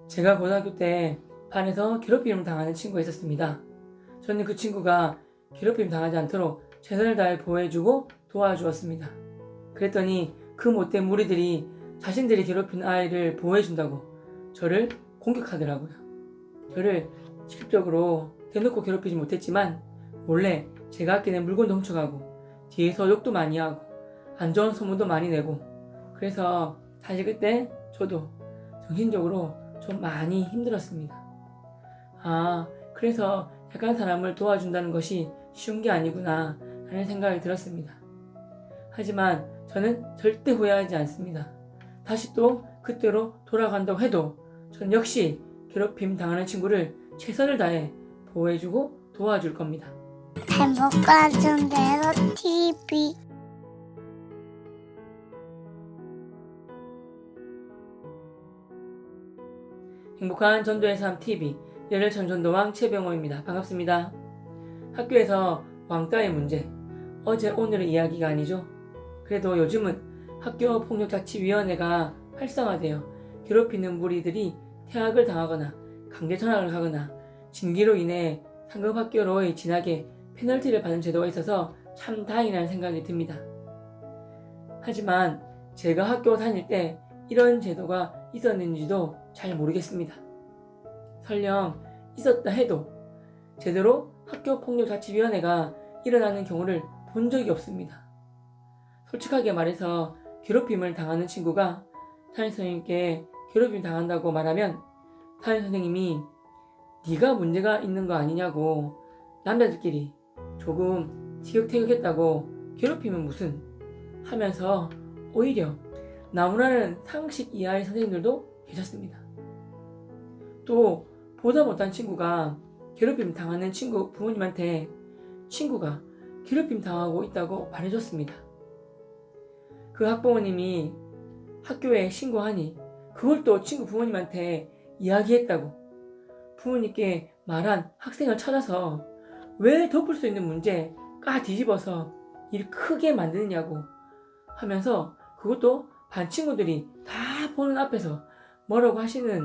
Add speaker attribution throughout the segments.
Speaker 1: 제가 고등학교 때 반에서 괴롭힘을 당하는 친구가 있었습니다. 저는 그 친구가 괴롭힘 당하지 않도록 최선을 다해 보호해주고 도와주었습니다. 그랬더니 그 못된 무리들이 자신들이 괴롭힌 아이를 보호해준다고 저를 공격하더라고요. 저를 직접적으로 대놓고 괴롭히지 못했지만 몰래 제가 아끼는 물건도 훔쳐가고 뒤에서 욕도 많이 하고 안 좋은 소문도 많이 내고, 그래서 사실 그때 저도 정신적으로 좀 많이 힘들었습니다. 그래서 약한 사람을 도와준다는 것이 쉬운 게 아니구나 하는 생각이 들었습니다. 하지만 저는 절대 후회하지 않습니다. 다시 또 그때로 돌아간다고 해도 저는 역시 괴롭힘 당하는 친구를 최선을 다해 보호해주고 도와줄 겁니다.
Speaker 2: 행복한 전대로 TV.
Speaker 1: 행복한 전도의 삶 TV 열혈 전도왕 최병호입니다. 반갑습니다. 학교에서 왕따의 문제, 어제 오늘의 이야기가 아니죠. 그래도 요즘은 학교폭력자치위원회가 활성화되어 괴롭히는 무리들이 퇴학을 당하거나 강제 전학을 가거나 징계로 인해 상급 학교로 진학에 페널티를 받는 제도가 있어서 참 다행이라는 생각이 듭니다. 하지만 제가 학교 다닐 때 이런 제도가 있었는지도 잘 모르겠습니다. 설령 있었다 해도 제대로 학교폭력자치위원회가 일어나는 경우를 본 적이 없습니다. 솔직하게 말해서 괴롭힘을 당하는 친구가 담임선생님께 괴롭힘 당한다고 말하면 담임선생님이 네가 문제가 있는 거 아니냐고, 남자들끼리 조금 티격태격했다고 괴롭히면 무슨 하면서 오히려 나무라는 상식 이하의 선생님들도 계셨습니다. 또 보다 못한 친구가 괴롭힘 당하는 친구 부모님한테 친구가 괴롭힘 당하고 있다고 말해줬습니다. 그 학부모님이 학교에 신고하니 그걸 또 친구 부모님한테 이야기했다고 부모님께 말한 학생을 찾아서 왜 덮을 수 있는 문제 까 뒤집어서 일 크게 만드느냐고 하면서, 그것도 반 친구들이 다 보는 앞에서 뭐라고 하시는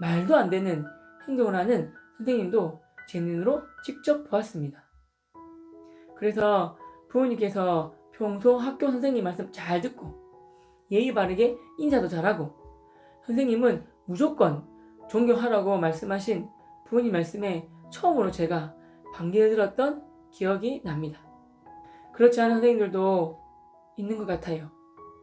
Speaker 1: 말도 안 되는 행동을 하는 선생님도 제 눈으로 직접 보았습니다. 그래서 부모님께서 평소 학교 선생님 말씀 잘 듣고 예의 바르게 인사도 잘하고 선생님은 무조건 존경하라고 말씀하신 부모님 말씀에 처음으로 제가 반기를 들었던 기억이 납니다. 그렇지 않은 선생님들도 있는 것 같아요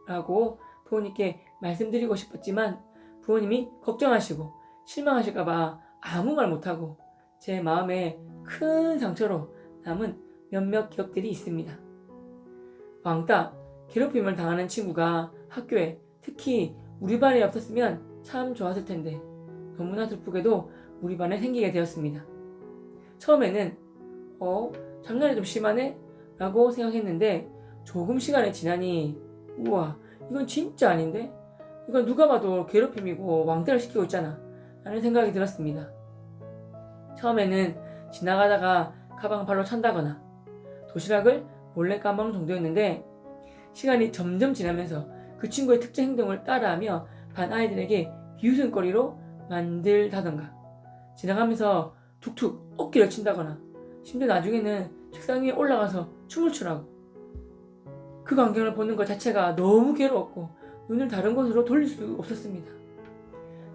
Speaker 1: 라고 부모님께 말씀드리고 싶었지만 부모님이 걱정하시고 실망하실까봐 아무 말 못하고 제 마음에 큰 상처로 남은 몇몇 기억들이 있습니다. 왕따, 괴롭힘을 당하는 친구가 학교에, 특히 우리 반에 없었으면 참 좋았을 텐데 너무나 슬프게도 우리 반에 생기게 되었습니다. 처음에는 장난이 좀 심하네? 라고 생각했는데 조금 시간이 지나니 우와, 이건 진짜 아닌데? 이건 누가 봐도 괴롭힘이고 왕따를 시키고 있잖아 라는 생각이 들었습니다. 처음에는 지나가다가 가방 발로 찬다거나 도시락을 몰래 까먹는 정도였는데 시간이 점점 지나면서 그 친구의 특정 행동을 따라하며 반 아이들에게 비웃음거리로 만들다던가 지나가면서 툭툭 어깨를 친다거나 심지어 나중에는 책상 위에 올라가서 춤을 추라고. 그 광경을 보는 것 자체가 너무 괴로웠고 눈을 다른 곳으로 돌릴 수 없었습니다.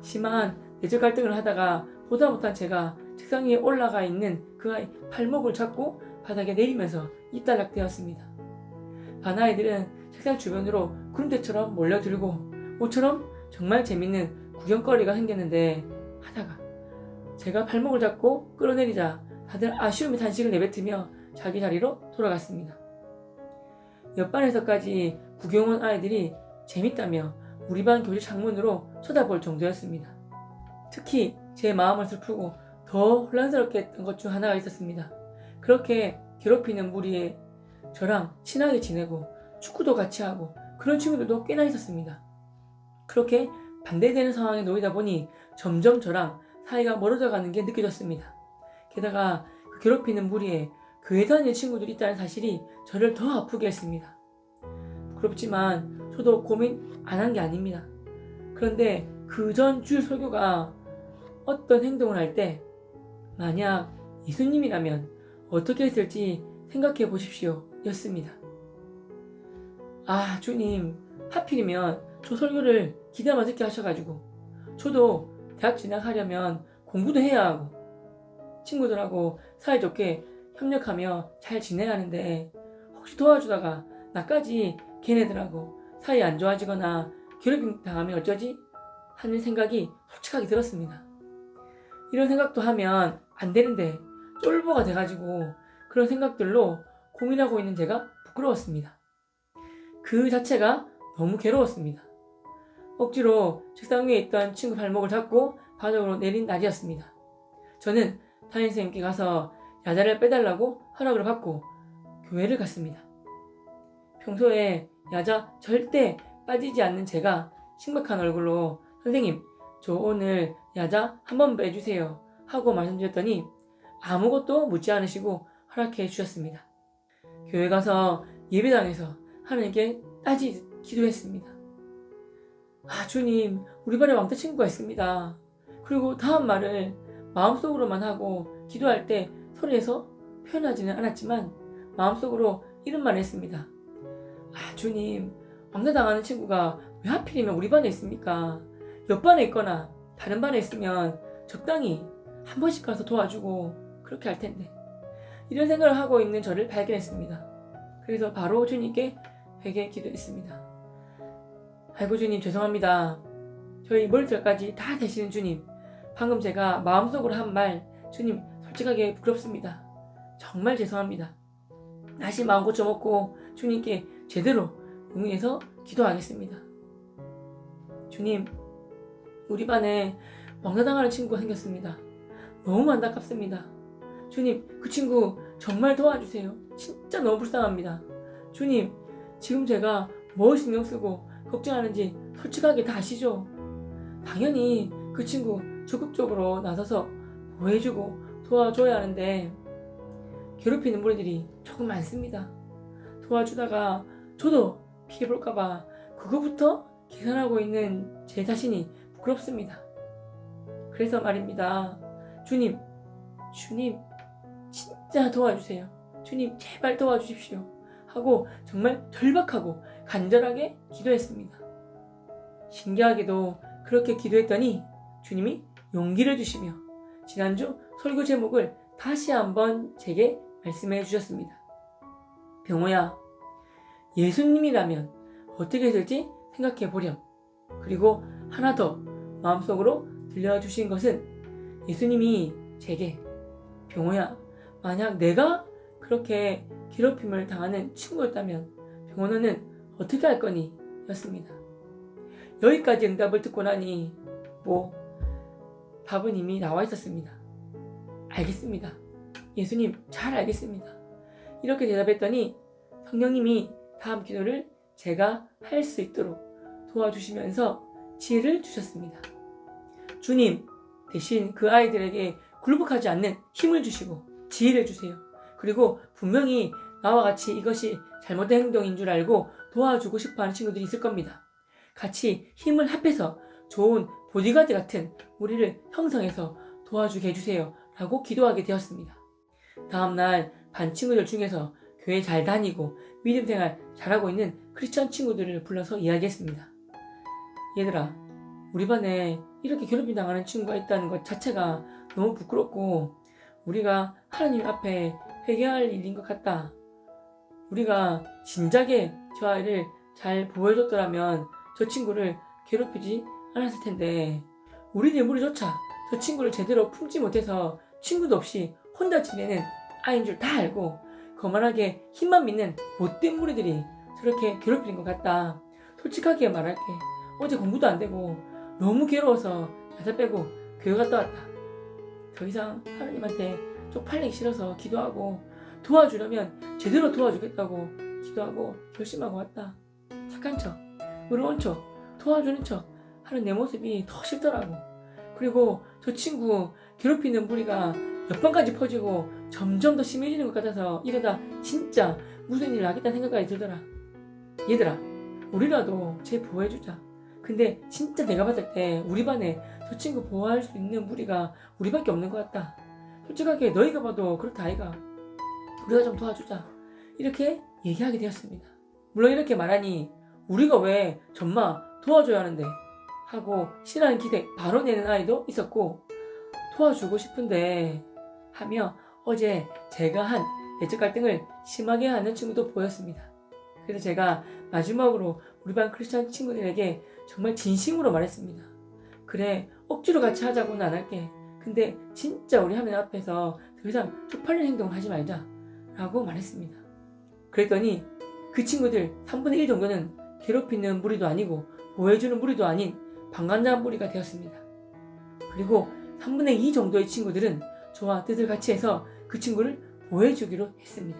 Speaker 1: 심한 내적 갈등을 하다가 보다 못한 제가 책상 위에 올라가 있는 그 아이 팔목을 잡고 바닥에 내리면서 이탈락되었습니다. 반 아이들은 책상 주변으로 구름대처럼 몰려들고 모처럼 정말 재밌는 구경거리가 생겼는데 하다가 제가 팔목을 잡고 끌어내리자 다들 아쉬움의 탄식을 내뱉으며 자기 자리로 돌아갔습니다. 옆반에서까지 구경 온 아이들이 재밌다며 우리 반 교실 창문으로 쳐다볼 정도였습니다. 특히 제 마음을 슬프고 더 혼란스럽게 했던 것 중 하나가 있었습니다. 그렇게 괴롭히는 무리에 저랑 친하게 지내고 축구도 같이 하고 그런 친구들도 꽤나 있었습니다. 그렇게 반대되는 상황에 놓이다 보니 점점 저랑 사이가 멀어져 가는 게 느껴졌습니다. 게다가 그 괴롭히는 무리에 교회 다니는 친구들이 있다는 사실이 저를 더 아프게 했습니다. 부끄럽지만 저도 고민 안 한 게 아닙니다. 그런데 그 전 주일 설교가 어떤 행동을 할 때 만약 예수님이라면 어떻게 했을지 생각해 보십시오 였습니다. 아, 주님, 하필이면 저 설교를 기대만 듣게 하셔가지고 저도 대학 진학하려면 공부도 해야 하고 친구들하고 사이좋게 협력하며 잘 지내야 하는데 혹시 도와주다가 나까지 걔네들하고 사이 안 좋아지거나 괴롭힘 당하면 어쩌지? 하는 생각이 솔직하게 들었습니다. 이런 생각도 하면 안 되는데 쫄보가 돼가지고 그런 생각들로 고민하고 있는 제가 부끄러웠습니다. 그 자체가 너무 괴로웠습니다. 억지로 책상 위에 있던 친구 발목을 잡고 바닥으로 내린 날이었습니다. 저는 담임선생님께 가서 야자를 빼달라고 허락을 받고 교회를 갔습니다. 평소에 야자 절대 빠지지 않는 제가 심각한 얼굴로 선생님, 저 오늘 야자 한 번 빼주세요 하고 말씀드렸더니 아무것도 묻지 않으시고 허락해 주셨습니다. 교회 가서 예배당에서 하나님께 따지 기도했습니다. 아, 주님, 우리 반에 왕따 친구가 있습니다. 그리고 다음 말을 마음속으로만 하고 기도할 때 소리에서 표현하지는 않았지만 마음속으로 이런 말을 했습니다. 아, 주님, 왕따 당하는 친구가 왜 하필이면 우리 반에 있습니까? 옆 반에 있거나 다른 반에 있으면 적당히 한 번씩 가서 도와주고 그렇게 할 텐데. 이런 생각을 하고 있는 저를 발견했습니다. 그래서 바로 주님께 회개 기도했습니다. 아이고 주님, 죄송합니다. 저희 머리털까지 다 되시는 주님, 방금 제가 마음속으로 한 말 주님 솔직하게 부끄럽습니다. 정말 죄송합니다. 다시 마음 고쳐먹고 주님께 제대로 응해서 기도하겠습니다. 주님, 우리 반에 왕따당하는 친구가 생겼습니다. 너무 안타깝습니다. 주님, 그 친구 정말 도와주세요. 진짜 너무 불쌍합니다. 주님, 지금 제가 뭘 신경 쓰고 걱정하는지 솔직하게 다 아시죠? 당연히 그 친구 적극적으로 나서서 보호해주고 도와줘야 하는데 괴롭히는 무리들이 조금 많습니다. 도와주다가 저도 피해볼까봐 그거부터 계산하고 있는 제 자신이 부끄럽습니다. 그래서 말입니다. 주님 진짜 도와주세요. 주님 제발 도와주십시오 하고 정말 절박하고 간절하게 기도했습니다. 신기하게도 그렇게 기도했더니 주님이 용기를 주시며 지난주 설교 제목을 다시 한번 제게 말씀해 주셨습니다. 병호야, 예수님이라면 어떻게 될지 생각해 보렴. 그리고 하나 더 마음속으로 들려주신 것은 예수님이 제게 병호야, 만약 내가 그렇게 괴롭힘을 당하는 친구였다면 병호 너는 어떻게 할 거니? 였습니다. 여기까지 응답을 듣고 나니 답은 이미 나와 있었습니다. 알겠습니다. 예수님 잘 알겠습니다. 이렇게 대답했더니 성령님이 다음 기도를 제가 할 수 있도록 도와주시면서 지혜를 주셨습니다. 주님, 대신 그 아이들에게 굴복하지 않는 힘을 주시고 지혜를 주세요. 그리고 분명히 나와 같이 이것이 잘못된 행동인 줄 알고 도와주고 싶어하는 친구들이 있을 겁니다. 같이 힘을 합해서 좋은 보디가드 같은 우리를 형성해서 도와주게 해주세요 라고 기도하게 되었습니다. 다음날 반 친구들 중에서 교회 잘 다니고 믿음 생활 잘하고 있는 크리스천 친구들을 불러서 이야기했습니다. 얘들아, 우리 반에 이렇게 괴롭힘 당하는 친구가 있다는 것 자체가 너무 부끄럽고 우리가 하나님 앞에 회개할 일인 것 같다. 우리가 진작에 저 아이를 잘 보호해줬더라면 저 친구를 괴롭히지 않았을 텐데 우리들 무리조차 저 친구를 제대로 품지 못해서 친구도 없이 혼자 지내는 아이인 줄 다 알고 거만하게 힘만 믿는 못된 무리들이 저렇게 괴롭히는 것 같다. 솔직하게 말할게. 어제 공부도 안 되고 너무 괴로워서 야자 빼고 교회 갔다 왔다. 더 이상 하나님한테 쪽팔리기 싫어서 기도하고 도와주려면 제대로 도와주겠다고 기도하고 결심하고 왔다. 착한 척, 의로운 척, 도와주는 척 하는 내 모습이 더 싫더라고. 그리고 저 친구 괴롭히는 무리가 옆방까지 퍼지고 점점 더 심해지는 것 같아서 이러다 진짜 무슨 일 나겠다는 생각까지 들더라. 얘들아, 우리라도 쟤 보호해주자. 근데 진짜 내가 봤을 때 우리 반에 저 친구 보호할 수 있는 무리가 우리밖에 없는 것 같다. 솔직하게 너희가 봐도 그렇다 아이가. 우리가 좀 도와주자. 이렇게 얘기하게 되었습니다. 물론 이렇게 말하니 우리가 왜 전마 도와줘야 하는데 하고 싫어하는 기색 바로 내는 아이도 있었고, 도와주고 싶은데 하며 어제 제가 한 내적 갈등을 심하게 하는 친구도 보였습니다. 그래서 제가 마지막으로 우리 반 크리스찬 친구들에게 정말 진심으로 말했습니다. 그래, 억지로 같이 하자고는 안 할게. 근데 진짜 우리 하나님 앞에서 더 이상 쪽팔린 행동을 하지 말자 라고 말했습니다. 그랬더니 그 친구들 3분의 1 정도는 괴롭히는 무리도 아니고 보호해주는 무리도 아닌 방관자 무리가 되었습니다. 그리고 3분의 2 정도의 친구들은 저와 뜻을 같이 해서 그 친구를 보호해주기로 했습니다.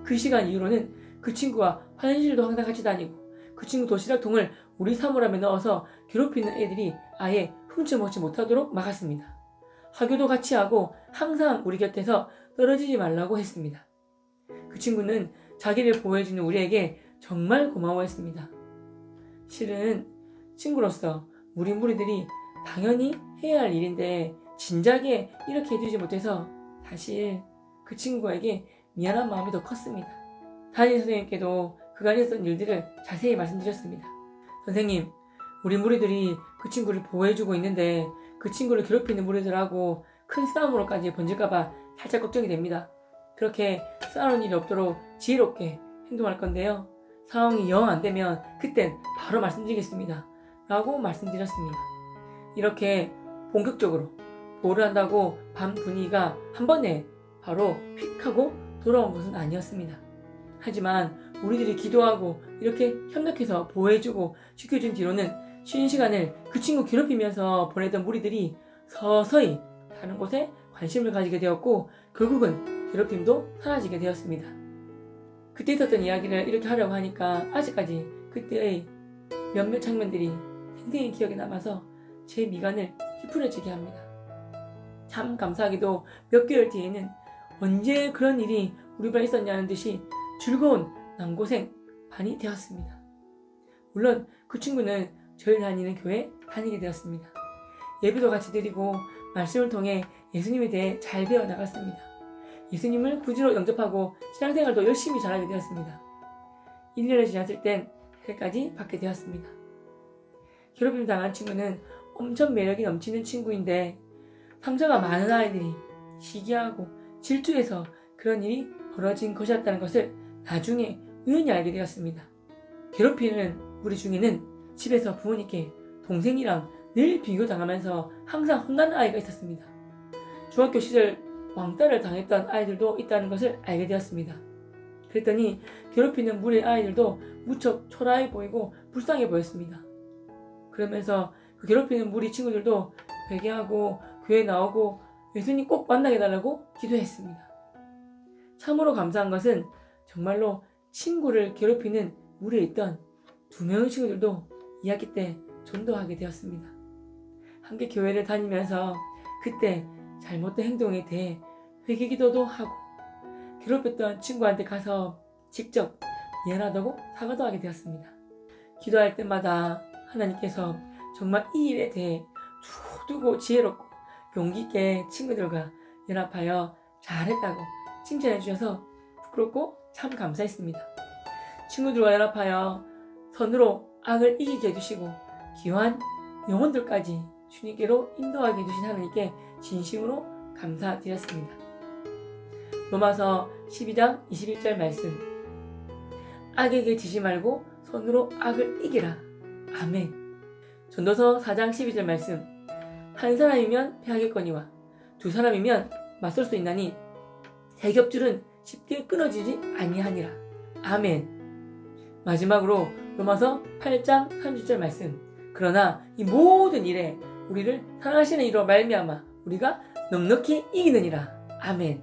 Speaker 1: 그 시간 이후로는 그 친구와 화장실도 항상 같이 다니고 그 친구 도시락통을 우리 사물함에 넣어서 괴롭히는 애들이 아예 훔쳐먹지 못하도록 막았습니다. 하교도 같이 하고 항상 우리 곁에서 떨어지지 말라고 했습니다. 그 친구는 자기를 보호해주는 우리에게 정말 고마워했습니다. 실은 친구로서 우리 무리들이 당연히 해야 할 일인데 진작에 이렇게 해주지 못해서 사실 그 친구에게 미안한 마음이 더 컸습니다. 담임 선생님께도 그간 했던 일들을 자세히 말씀드렸습니다. 선생님, 우리 무리들이 그 친구를 보호해주고 있는데 그 친구를 괴롭히는 무리들하고 큰 싸움으로까지 번질까봐 살짝 걱정이 됩니다. 그렇게 싸우는 일이 없도록 지혜롭게 행동할 건데요. 상황이 영 안 되면 그땐 바로 말씀드리겠습니다. 라고 말씀드렸습니다. 이렇게 본격적으로 보호를 한다고 반 분위기가 한 번에 바로 휙 하고 돌아온 것은 아니었습니다. 하지만 우리들이 기도하고 이렇게 협력해서 보호해주고 지켜준 뒤로는 쉬는 시간을 그 친구 괴롭히면서 보내던 무리들이 서서히 다른 곳에 관심을 가지게 되었고 결국은 괴롭힘도 사라지게 되었습니다. 그때 있었던 이야기를 이렇게 하려고 하니까 아직까지 그때의 몇몇 장면들이 생생히 기억에 남아서 제 미간을 찌푸려지게 합니다. 참 감사하게도 몇 개월 뒤에는 언제 그런 일이 우리 반에 있었냐는 듯이 즐거운 남고생 반이 되었습니다. 물론 그 친구는 저희 다니는 교회에 다니게 되었습니다. 예배도 같이 드리고 말씀을 통해 예수님에 대해 잘 배워나갔습니다. 예수님을 구주로 영접하고 신앙생활도 열심히 잘하게 되었습니다. 1년을 지났을 땐 해까지 받게 되었습니다. 괴롭힘 당한 친구는 엄청 매력이 넘치는 친구인데 상처가 많은 아이들이 시기하고 질투해서 그런 일이 벌어진 것이었다는 것을 나중에 우연히 알게 되었습니다. 괴롭히는 우리 중에는 집에서 부모님께 동생이랑 늘 비교당하면서 항상 혼나는 아이가 있었습니다. 중학교 시절 왕따를 당했던 아이들도 있다는 것을 알게 되었습니다. 그랬더니 괴롭히는 무리의 아이들도 무척 초라해 보이고 불쌍해 보였습니다. 그러면서 그 괴롭히는 무리 친구들도 회개하고 교회 나오고 예수님 꼭 만나게 해달라고 기도했습니다. 참으로 감사한 것은 정말로 친구를 괴롭히는 무리에 있던 2명의 친구들도 2학기 때 전도하게 되었습니다. 함께 교회를 다니면서 그때 잘못된 행동에 대해 회개기도도 하고 괴롭혔던 친구한테 가서 직접 미안하다고 사과도 하게 되었습니다. 기도할 때마다 하나님께서 정말 이 일에 대해 두고 지혜롭고 용기 있게 친구들과 연합하여 잘했다고 칭찬해 주셔서 부끄럽고 참 감사했습니다. 친구들과 연합하여 선으로 악을 이기게 해주시고 귀한 영혼들까지 주님께로 인도하게 해주신 하나님께 진심으로 감사드렸습니다. 로마서 12장 21절 말씀, 악에게 지지 말고 손으로 악을 이기라. 아멘. 전도서 4장 12절 말씀, 한 사람이면 패하겠거니와 두 사람이면 맞설 수 있나니 세 겹줄은 쉽게 끊어지지 아니하니라. 아멘. 마지막으로 로마서 8장 30절 말씀, 그러나 이 모든 일에 우리를 사랑하시는 이로 말미암아 우리가 넉넉히 이기느니라. 아멘.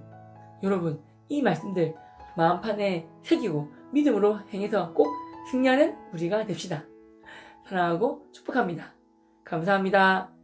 Speaker 1: 여러분, 이 말씀들 마음판에 새기고 믿음으로 행해서 꼭 승리하는 우리가 됩시다. 사랑하고 축복합니다. 감사합니다.